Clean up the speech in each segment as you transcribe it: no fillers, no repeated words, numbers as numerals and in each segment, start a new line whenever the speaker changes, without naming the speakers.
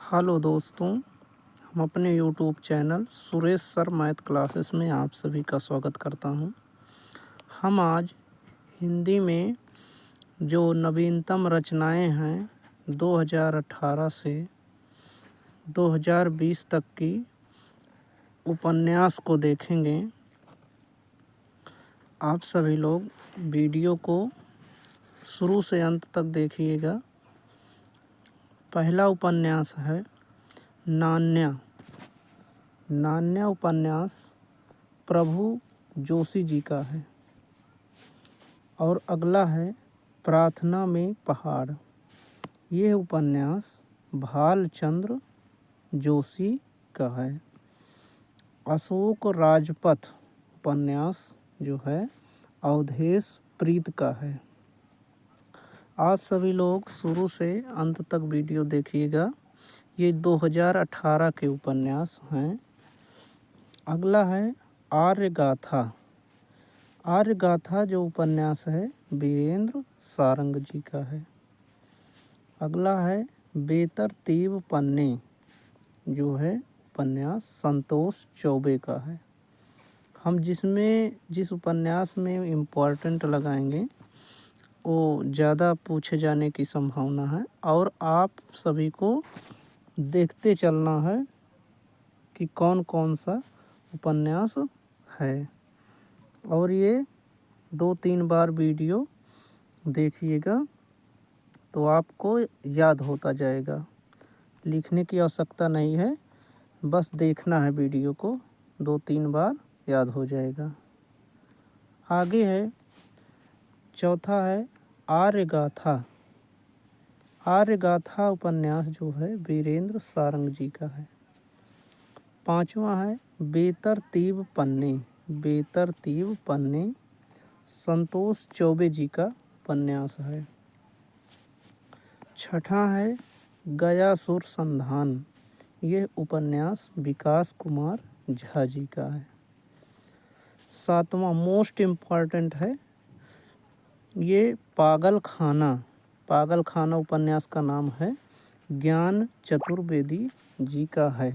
Hello दोस्तों, हम अपने YouTube channel Suresh sir math classes में आप सभी का स्वागत करता हूं। हम आज हिंदी में जो नवीनतम रचनाएं हैं 2018 से 2020 तक की उपन्यास को देखेंगे। आप सभी लोग वीडियो को शुरू से अंत तक देखिएगा। पहला उपन्यास है नान्या। नान्या उपन्यास प्रभु जोशी जी का है। और अगला है प्रार्थना में पहाड़। ये उपन्यास भालचंद्र जोशी का है। अशोक राजपथ उपन्यास जो है अवधेश प्रीत का है। आप सभी लोग शुरू से अंत तक वीडियो देखिएगा। ये 2018 के उपन्यास हैं। अगला है आर्यगाथा। आर्यगाथा जो उपन्यास है वीरेंद्र सारंग जी का है। अगला है बेतरतीब पन्ने जो है उपन्यास संतोष चौबे का है। हम जिस उपन्यास में इम्पोर्टेंट लगाएंगे वो ज़्यादा पूछे जाने की संभावना है और आप सभी को देखते चलना है कि कौन कौन सा उपन्यास है। और ये 2-3 बार वीडियो देखिएगा तो आपको याद होता जाएगा। लिखने की आवश्यकता नहीं है, बस देखना है वीडियो को, 2-3 बार याद हो जाएगा। आगे है चौथा है आर्यगाथा। आर्यगाथा उपन्यास जो है वीरेंद्र सारंग जी का है। पांचवा है बेतरतीब पन्ने। बेतरतीब पन्ने संतोष चौबे जी का उपन्यास है। छठा है गयासुर संधान। यह उपन्यास विकास कुमार झा जी का है। सातवां मोस्ट इम्पॉर्टेंट है ये पागल खाना। पागल खाना उपन्यास का नाम है ज्ञान चतुर्वेदी जी का है।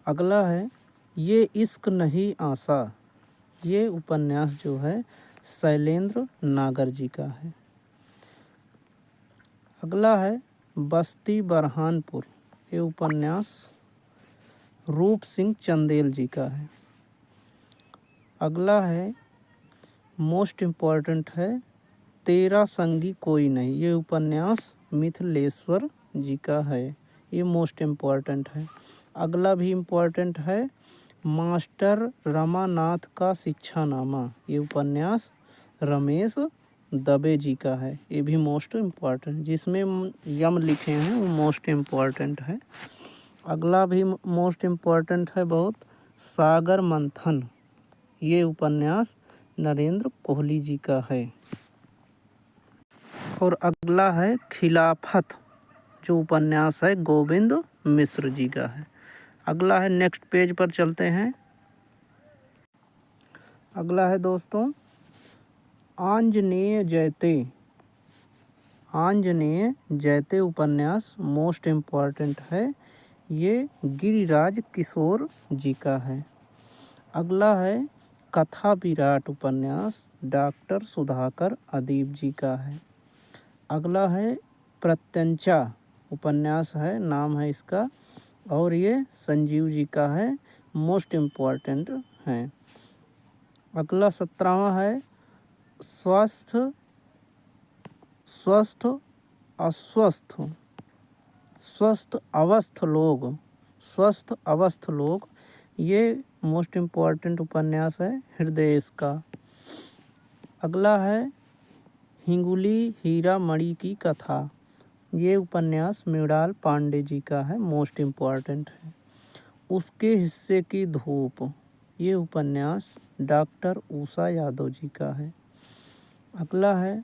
अगला है ये इश्क नहीं आसा। ये उपन्यास जो है शैलेंद्र नागर जी का है। अगला है बस्ती बरहानपुर। ये उपन्यास रूप सिंह चंदेल जी का है। अगला है मोस्ट इम्पॉर्टेंट है तेरा संगी कोई नहीं। ये उपन्यास मिथिलेश्वर जी का है। ये मोस्ट इम्पॉर्टेंट है। अगला भी इम्पॉर्टेंट है मास्टर रमानाथ का शिक्षानामा। ये उपन्यास रमेश दबे जी का है। ये भी मोस्ट इम्पॉर्टेंट, जिसमें यम लिखे हैं वो मोस्ट इम्पॉर्टेंट है। अगला भी मोस्ट इम्पॉर्टेंट है बहुत सागर मंथन। ये उपन्यास नरेंद्र कोहली जी का है। और अगला है खिलाफत जो उपन्यास है गोविंद मिश्र जी का है। अगला है नेक्स्ट पेज पर चलते हैं। अगला है दोस्तों आंजनेय जयते। आंजनेय जयते उपन्यास मोस्ट इम्पॉर्टेंट है। ये गिरिराज किशोर जी का है। अगला है कथा विराट उपन्यास डॉक्टर सुधाकर अदीब जी का है। अगला है प्रत्यंचा उपन्यास है, नाम है इसका, और ये संजीव जी का है। मोस्ट इम्पॉर्टेंट है। अगला 17वां है स्वस्थ स्वस्थ अस्वस्थ स्वस्थ अवस्थ लोग। स्वस्थ अवस्थ लोग ये मोस्ट इम्पॉर्टेंट उपन्यास है हृदयेश का। अगला है हिंगुली हीरा मणि की कथा। ये उपन्यास मृणाल पांडे जी का है। मोस्ट इम्पॉर्टेंट है। उसके हिस्से की धूप। ये उपन्यास डॉक्टर उषा यादव जी का है। अगला है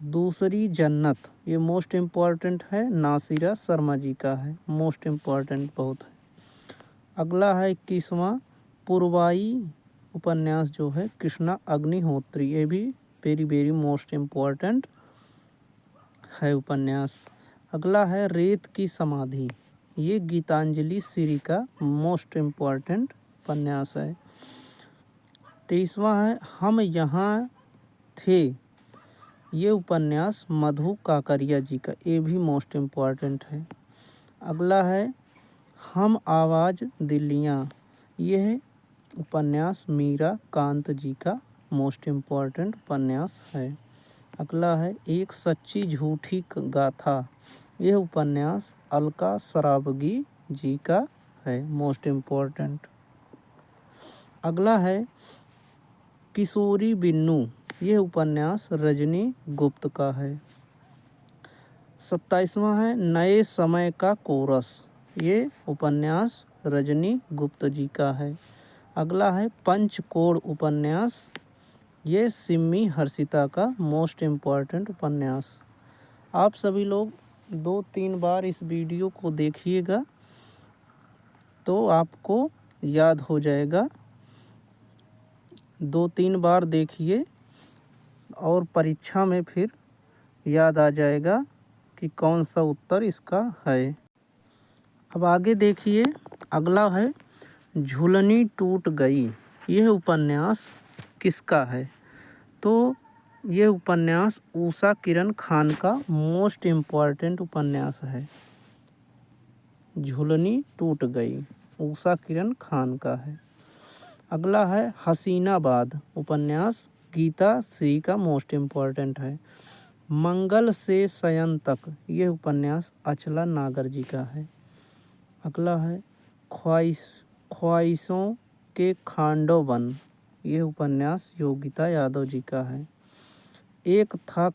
दूसरी जन्नत। ये मोस्ट इम्पॉर्टेंट है, नासिरा शर्मा जी का है। मोस्ट इम्पॉर्टेंट बहुत है। अगला है 21वां पुरवाई उपन्यास जो है कृष्णा अग्निहोत्री। ये भी वेरी वेरी मोस्ट इम्पॉर्टेंट है उपन्यास। अगला है रेत की समाधि, ये गीतांजलि श्री का मोस्ट इम्पॉर्टेंट उपन्यास है। 23वां है हम यहाँ थे, ये उपन्यास मधु काकरिया जी का, ये भी मोस्ट इम्पॉर्टेंट है। अगला है हम आवाज़ दिल्लियाँ, यह उपन्यास मीरा कांत जी का मोस्ट इम्पॉर्टेंट उपन्यास है। अगला है एक सच्ची झूठी गाथा, यह उपन्यास अलका सराबगी जी का है, मोस्ट इम्पॉर्टेंट। अगला है किशोरी बिन्नू, यह उपन्यास रजनी गुप्त का है। 27वां है नए समय का कोरस, ये उपन्यास रजनी गुप्त जी का है। अगला है पंचकोड़ उपन्यास, ये सिम्मी हर्षिता का मोस्ट इम्पॉर्टेंट उपन्यास। आप सभी लोग 2-3 बार इस वीडियो को देखिएगा तो आपको याद हो जाएगा। 2-3 बार देखिए और परीक्षा में फिर याद आ जाएगा कि कौन सा उत्तर इसका है। अब आगे देखिए, अगला है झूलनी टूट गई, यह उपन्यास किसका है? तो यह उपन्यास उषा किरण खान का मोस्ट इम्पॉर्टेंट उपन्यास है। झूलनी टूट गई उषा किरण खान का है। अगला है हसीनाबाद, उपन्यास गीता श्री का मोस्ट इम्पॉर्टेंट है। मंगल से शयन तक, यह उपन्यास अचला नागर जी का है। अगला है ख्वाहिशों के खांडोवन, यह उपन्यास योगिता यादव जी का है। एक था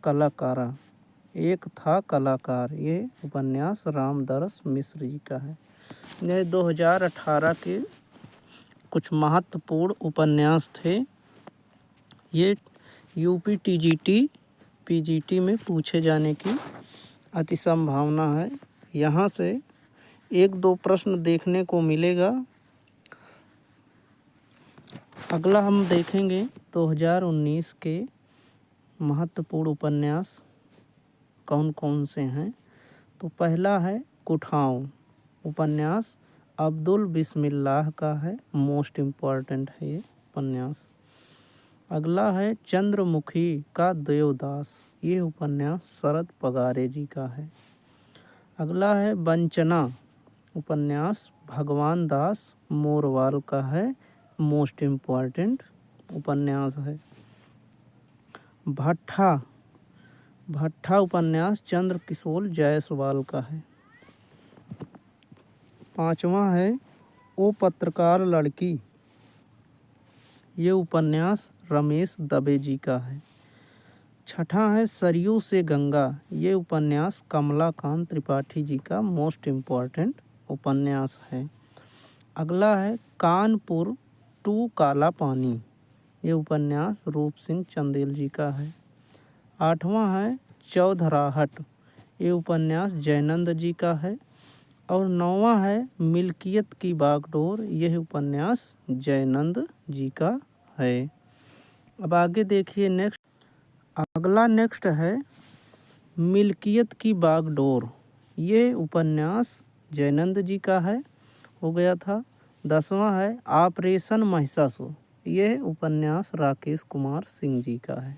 कलाकार, ये उपन्यास रामदरस मिश्र जी का है। यह 2018 के कुछ महत्वपूर्ण उपन्यास थे। ये यूपी टीजीटी पीजीटी में पूछे जाने की अति संभावना है। यहाँ से 1-2 प्रश्न देखने को मिलेगा। अगला हम देखेंगे 2019 के महत्वपूर्ण उपन्यास कौन कौन से हैं। तो पहला है कुठाव, उपन्यास अब्दुल बिस्मिल्लाह का है, मोस्ट इम्पॉर्टेंट है ये उपन्यास। अगला है चंद्रमुखी का देवदास, ये उपन्यास शरद पगारे जी का है। अगला है वंचना, उपन्यास भगवान दास मोरवाल का है, मोस्ट इम्पॉर्टेंट उपन्यास है। भट्ठा उपन्यास चंद्रकिशोर जायसवाल का है। 5वां है ओ पत्रकार लड़की, ये उपन्यास रमेश दबे जी का है। 6ठा है सरयू से गंगा, ये उपन्यास कमलाकांत त्रिपाठी जी का मोस्ट इम्पॉर्टेंट उपन्यास है। अगला है कानपुर टू काला पानी, ये उपन्यास रूप सिंह चंदेल जी का है। 8वां है चौधराहट, ये उपन्यास जयनंद जी का है। और 9वां है मिल्कियत की बागडोर, यह उपन्यास जयनंद जी का है। अब आगे देखिए नेक्स्ट है मिल्कियत की बागडोर, ये उपन्यास जयनंद जी का है, हो गया था। 10वां है ऑपरेशन महिषासुर, यह उपन्यास राकेश कुमार सिंह जी का है।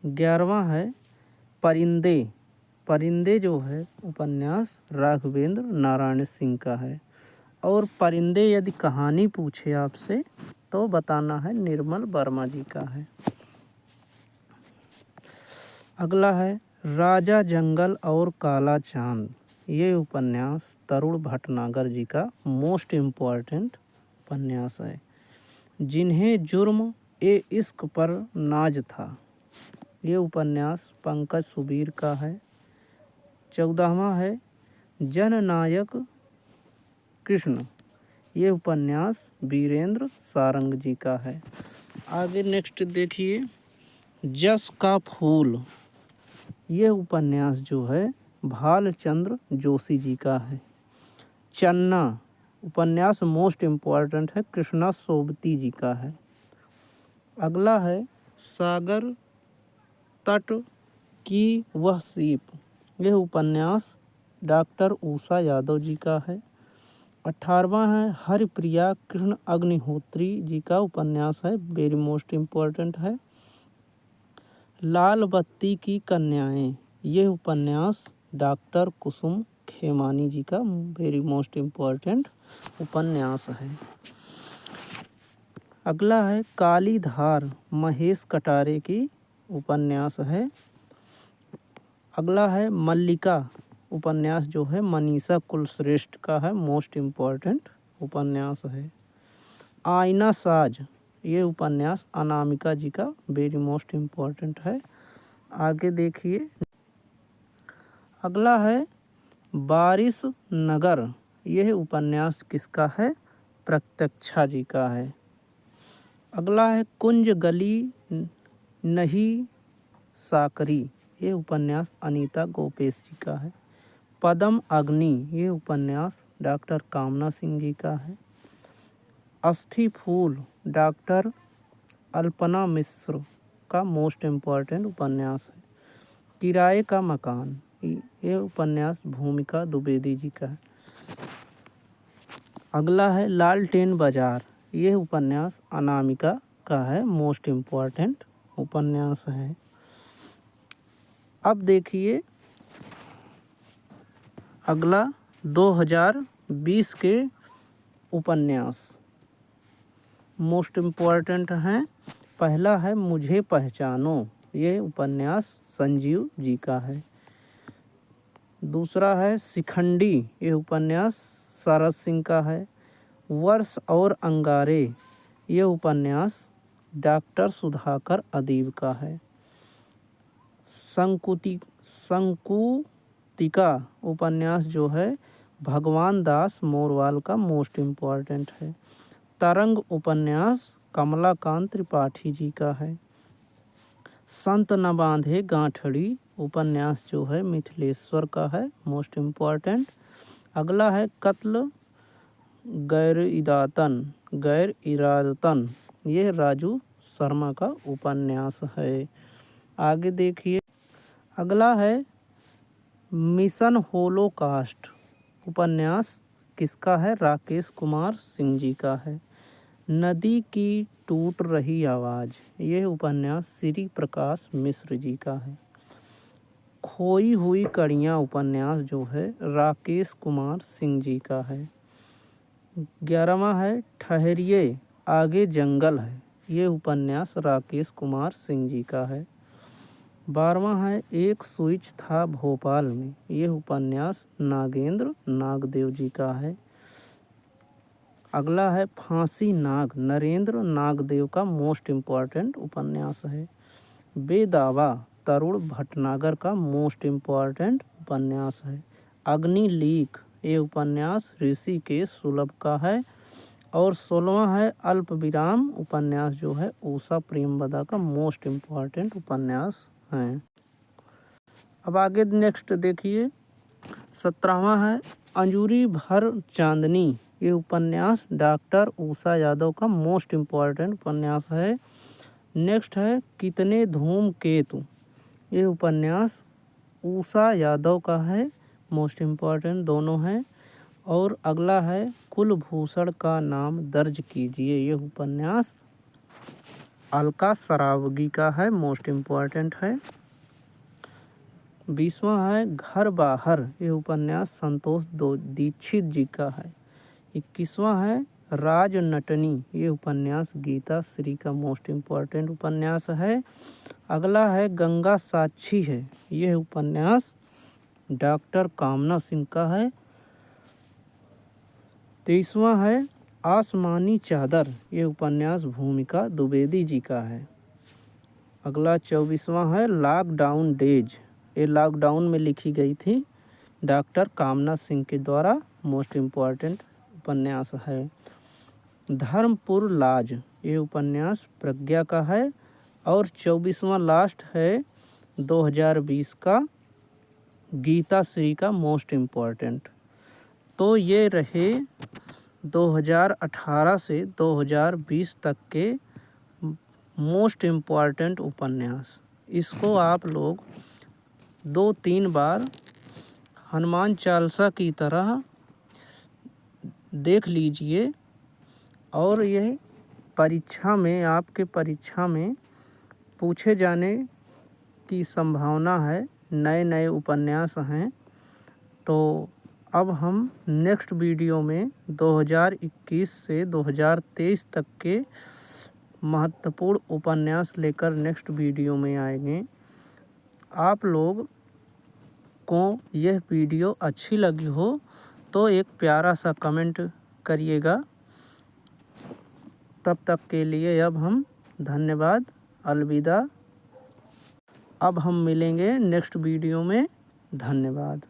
11वां है परिंदे जो है उपन्यास राघवेंद्र नारायण सिंह का है। और परिंदे यदि कहानी पूछे आपसे तो बताना है निर्मल वर्मा जी का है। अगला है राजा जंगल और काला चांद, ये उपन्यास तरुण भटनागर जी का मोस्ट इम्पॉर्टेंट उपन्यास है। जिन्हें जुर्म ए इश्क पर नाज था, ये उपन्यास पंकज सुबीर का है। 14वां है जननायक कृष्ण, ये उपन्यास वीरेंद्र सारंग जी का है। आगे नेक्स्ट देखिए जस का फूल, ये उपन्यास जो है भालचंद्र जोशी जी का है। चन्ना उपन्यास मोस्ट इम्पॉर्टेंट है, कृष्णा सोबती जी का है। अगला है सागर तट की वह सीप, यह उपन्यास डॉक्टर उषा यादव जी का है। 18वां है हरिप्रिया कृष्ण अग्निहोत्री जी का उपन्यास है, वेरी मोस्ट इम्पोर्टेंट है। लाल बत्ती की कन्याएं, यह उपन्यास डॉक्टर कुसुम खेमानी जी का वेरी मोस्ट इम्पोर्टेंट उपन्यास है। अगला है काली धार, महेश कटारे की उपन्यास है। अगला है मल्लिका उपन्यास जो है मनीषा कुलश्रेष्ठ का है, मोस्ट इम्पोर्टेंट उपन्यास है। आईना साज, ये उपन्यास अनामिका जी का वेरी मोस्ट इम्पोर्टेंट है। आगे देखिए, अगला है बारिश नगर, यह उपन्यास किसका है? प्रत्यक्षा जी का है। अगला है कुंज गली नहीं साकरी, ये उपन्यास अनीता गोपेश जी का है। पद्म अग्नि, ये उपन्यास डॉक्टर कामना सिंह जी का है। अस्थि फूल डॉक्टर अल्पना मिश्र का मोस्ट इम्पॉर्टेंट उपन्यास है। किराए का मकान, ये उपन्यास भूमिका द्विवेदी जी का है। अगला है लालटेन बाजार, यह उपन्यास अनामिका का है, मोस्ट इम्पॉर्टेंट उपन्यास है। अब देखिए अगला 2020 के उपन्यास मोस्ट इम्पॉर्टेंट हैं। पहला है मुझे पहचानो, ये उपन्यास संजीव जी का है। दूसरा है शिखंडी, ये उपन्यास शरद सिंह का है। वर्ष और अंगारे, ये उपन्यास डॉक्टर सुधाकर अदीब का है। संकुतिका उपन्यास जो है भगवान दास मोरवाल का मोस्ट इम्पॉर्टेंट है। तरंग उपन्यास कमलाकांत त्रिपाठी जी का है। संत न बांधे गांठड़ी उपन्यास जो है मिथिलेश्वर का है, मोस्ट इम्पॉर्टेंट। अगला है कत्ल गैर इरादतन, ये राजू शर्मा का उपन्यास है। आगे देखिए, अगला है मिशन होलोकास्ट उपन्यास किसका है? राकेश कुमार सिंह जी का है। नदी की टूट रही आवाज़, यह उपन्यास श्री प्रकाश मिश्र जी का है। खोई हुई कड़ियाँ उपन्यास जो है राकेश कुमार सिंह जी का है। 11वां है ठहरिए आगे जंगल है, ये उपन्यास राकेश कुमार सिंह जी का है। 12वां है एक स्विच था भोपाल में, ये उपन्यास नागेंद्र नागदेव जी का है। अगला है फांसी नाग, नरेंद्र नागदेव का मोस्ट इम्पॉर्टेंट उपन्यास है। बेदावा तरुण भटनागर का मोस्ट इम्पॉर्टेंट उपन्यास है। अग्निलीक, ये उपन्यास ऋषिकेश सुलभ का है। और 16वां है अल्पविराम उपन्यास जो है उषा प्रेमवदा का मोस्ट इम्पॉर्टेंट उपन्यास है। अब आगे नेक्स्ट देखिए, 17वां है अंजूरी भर चांदनी, ये उपन्यास डॉक्टर उषा यादव का मोस्ट इम्पॉर्टेंट उपन्यास है। नेक्स्ट है कितने धूमकेतु, ये उपन्यास उषा यादव का है, मोस्ट इम्पॉर्टेंट दोनों हैं। और अगला है कुलभूषण का नाम दर्ज कीजिए, ये उपन्यास अलका सरावगी का है, मोस्ट इम्पॉर्टेंट है। 20वां है घर बाहर, ये उपन्यास संतोष दीक्षित जी का है। 21वां है राजनटनी, ये उपन्यास गीता श्री का मोस्ट इम्पॉर्टेंट उपन्यास है। अगला है गंगा साक्षी है, यह उपन्यास डॉक्टर कामना सिंह का है। 23वां है आसमानी चादर, ये उपन्यास भूमिका द्विवेदी जी का है। अगला 24वां है लॉकडाउन डेज, ये लॉकडाउन में लिखी गई थी डॉक्टर कामना सिंह के द्वारा, मोस्ट इम्पॉर्टेंट उपन्यास है। धर्मपुर लाज, ये उपन्यास प्रज्ञा का है। और 24वां लास्ट है 2020 का गीता श्री का मोस्ट इम्पॉर्टेंट। तो ये रहे 2018 से 2020 तक के मोस्ट इम्पॉर्टेंट उपन्यास। इसको आप लोग 2-3 बार हनुमान चालीसा की तरह देख लीजिए। और यह परीक्षा में, आपके परीक्षा में पूछे जाने की संभावना है। नए नए उपन्यास हैं। तो अब हम नेक्स्ट वीडियो में 2021 से 2023 तक के महत्वपूर्ण उपन्यास लेकर नेक्स्ट वीडियो में आएंगे। आप लोग को यह वीडियो अच्छी लगी हो तो एक प्यारा सा कमेंट करिएगा। तब तक के लिए अब हम धन्यवाद, अलविदा। अब हम मिलेंगे नेक्स्ट वीडियो में। धन्यवाद।